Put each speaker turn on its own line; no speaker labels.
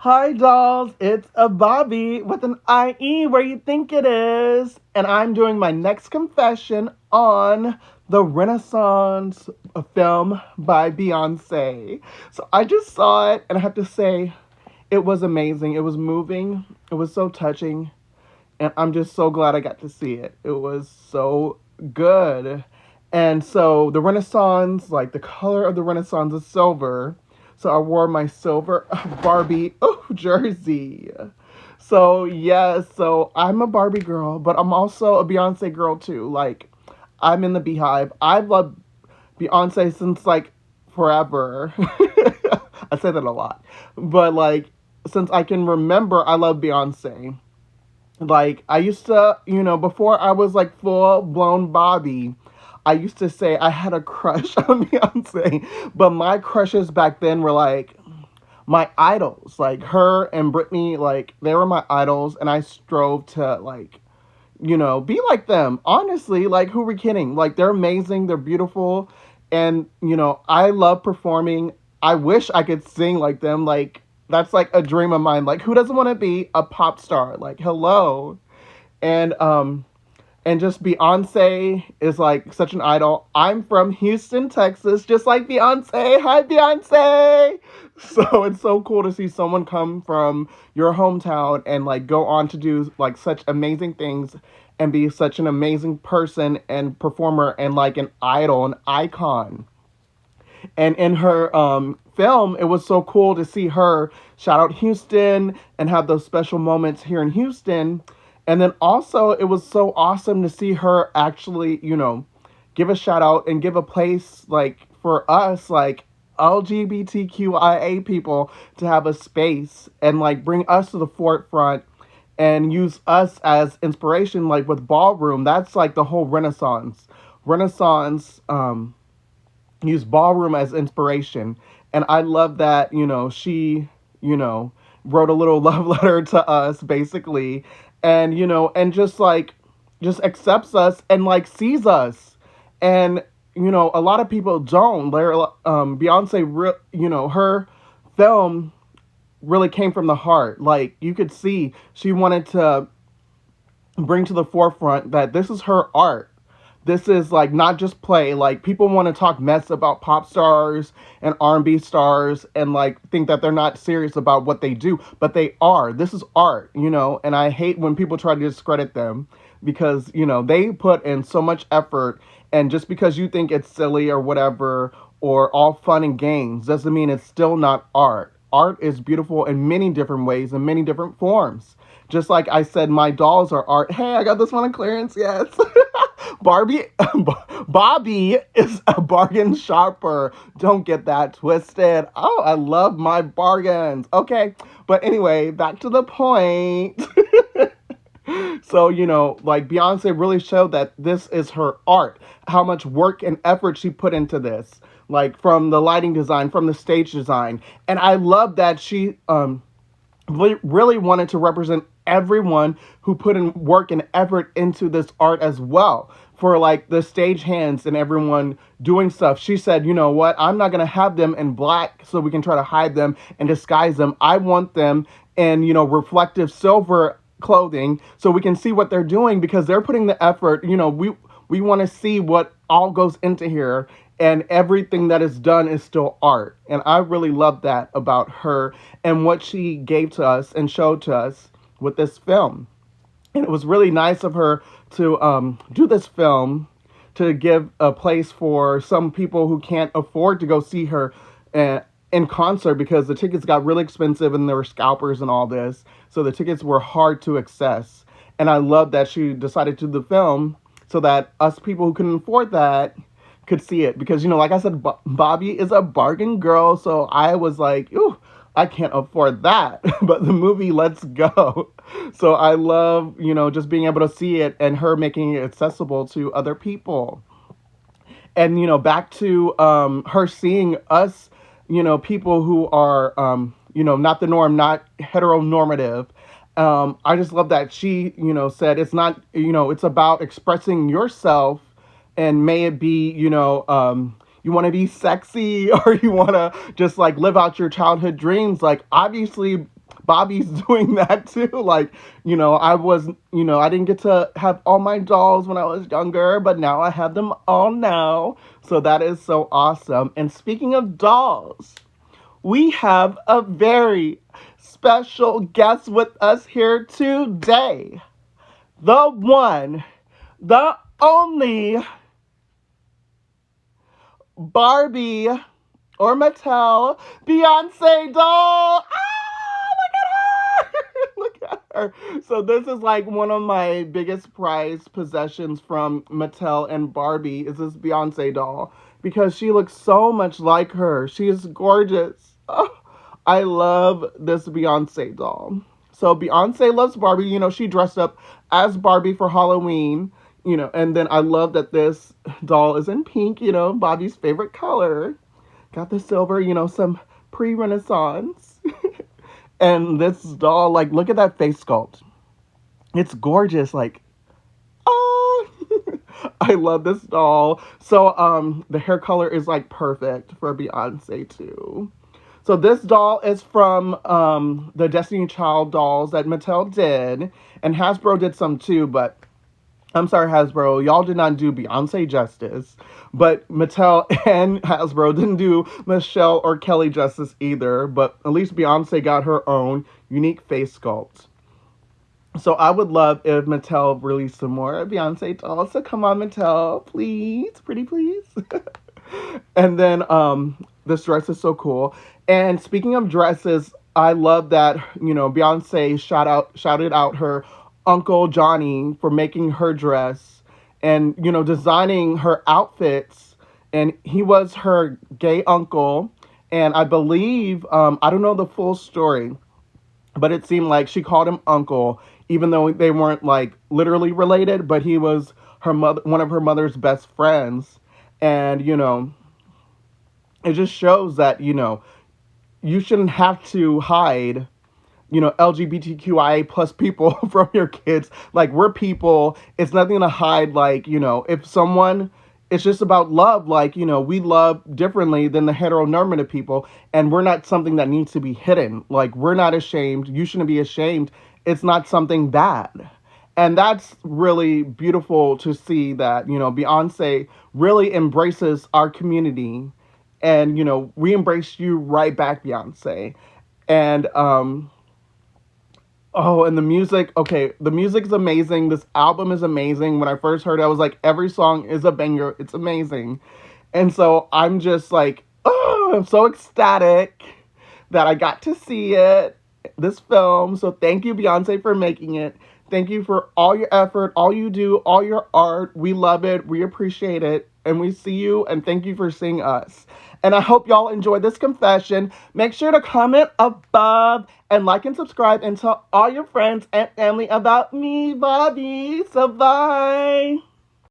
Hi, dolls. It's a Bobbie with an IE where you think it is. And I'm doing my next confession on the Renaissance film by Beyoncé. So I just saw it and I have to say, it was amazing. It was moving. It was so touching. And I'm just so glad I got to see it. It was so good. And so the Renaissance, like the color of the Renaissance is silver. So I wore my silver Barbie jersey. So yes, so I'm a Barbie girl, but I'm also a Beyonce girl too. Like I'm in the Beehive. I've loved Beyonce since like forever. I say that a lot, but like since I can remember, I love Beyonce. Like I used to, before I was like full blown Bobbie, I used to say I had a crush on Beyonce, but my crushes back then were like my idols, like her and Britney, like they were my idols, and I strove to like, be like them. Honestly, like who are we kidding? Like they're amazing, they're beautiful, and I love performing. I wish I could sing like them. Like that's like a dream of mine. Like who doesn't want to be a pop star? Like hello, and just Beyonce is like such an idol. I'm from Houston, Texas, just like Beyonce. Hi, Beyonce. So it's so cool to see someone come from your hometown and like go on to do like such amazing things and be such an amazing person and performer and like an idol, an icon. And in her film, it was so cool to see her shout out Houston and have those special moments here in Houston. And then also, it was so awesome to see her actually, give a shout out and give a place like for us, like LGBTQIA people, to have a space and like bring us to the forefront and use us as inspiration, like with ballroom. That's like the whole Renaissance. Renaissance use ballroom as inspiration. And I love that, she, wrote a little love letter to us basically. And, and just like, just accepts us and like sees us. And, a lot of people don't. Beyonce, her film really came from the heart. Like you could see she wanted to bring to the forefront that this is her art. This is like not just play. Like people want to talk mess about pop stars and R&B stars and like think that they're not serious about what they do, but they are. This is art, and I hate when people try to discredit them because, they put in so much effort, and just because you think it's silly or whatever or all fun and games doesn't mean it's still not art. Art is beautiful in many different ways and many different forms. Just like I said, my dolls are art. Hey, I got this one on clearance. Yes. Barbie, Bobbie is a bargain shopper. Don't get that twisted. Oh, I love my bargains. Okay, but anyway, back to the point. So, like Beyonce really showed that this is her art, how much work and effort she put into this, like from the lighting design, from the stage design. And I love that she really wanted to represent everyone who put in work and effort into this art as well. For like the stage hands and everyone doing stuff, she said, you know what, I'm not going to have them in black so we can try to hide them and disguise them. I want them in, reflective silver clothing so we can see what they're doing because they're putting the effort. We want to see what all goes into here, and everything that is done is still art. And I really love that about her and what she gave to us and showed to us with this film. And it was really nice of her to do this film to give a place for some people who can't afford to go see her in concert because the tickets got really expensive and there were scalpers and all this. So the tickets were hard to access. And I love that she decided to do the film so that us people who couldn't afford that could see it. Because, like I said, Bobbie is a bargain girl. So I was like, ooh, I can't afford that. But the movie, let's go. So I love, just being able to see it and her making it accessible to other people. And, back to her seeing us, people who are, not the norm, not heteronormative. I just love that she, said it's not, it's about expressing yourself, and may it be, you want to be sexy or you want to just like live out your childhood dreams. Like obviously Bobbie's doing that too. Like, I was, I didn't get to have all my dolls when I was younger, but now I have them all now. So that is so awesome. And speaking of dolls, we have a very special guest with us here today. The one, the only Barbie or Mattel Beyoncé doll. Ah, look at her! Look at her. So this is like one of my biggest prized possessions from Mattel and Barbie is this Beyoncé doll because she looks so much like her. She is gorgeous. Oh, I love this Beyoncé doll. So Beyonce loves Barbie. She dressed up as Barbie for Halloween. And then I love that this doll is in pink, Bobbie's favorite color. Got the silver, some pre-Renaissance. And this doll, like, look at that face sculpt. It's gorgeous. Like, oh, I love this doll. So, the hair color is like perfect for Beyonce too. So this doll is from the Destiny Child dolls that Mattel did, and Hasbro did some too, but I'm sorry, Hasbro, y'all did not do Beyonce justice, but Mattel and Hasbro didn't do Michelle or Kelly justice either, but at least Beyonce got her own unique face sculpt. So I would love if Mattel released some more Beyonce dolls, so come on, Mattel, please, pretty please. And then this dress is so cool. And speaking of dresses, I love that, Beyonce shouted out her Uncle Johnny for making her dress and, designing her outfits. And he was her gay uncle. And I believe, I don't know the full story, but it seemed like she called him uncle, even though they weren't like literally related, but he was her mother, one of her mother's best friends. And, it just shows that, you shouldn't have to hide, LGBTQIA plus people from your kids. Like, we're people. It's nothing to hide. Like, if someone, it's just about love. Like, we love differently than the heteronormative people. And we're not something that needs to be hidden. Like, we're not ashamed. You shouldn't be ashamed. It's not something bad. And that's really beautiful to see that, Beyonce really embraces our community. And, we embrace you right back, Beyonce. And, oh, and the music, okay, the music is amazing. This album is amazing. When I first heard it, I was like, every song is a banger. It's amazing. And so I'm just like, oh, I'm so ecstatic that I got to see it, this film. So thank you, Beyonce, for making it. Thank you for all your effort, all you do, all your art. We love it. We appreciate it. And we see you, and thank you for seeing us. And I hope y'all enjoyed this confession. Make sure to comment above and like and subscribe and tell all your friends and family about me, Bobbie. So bye.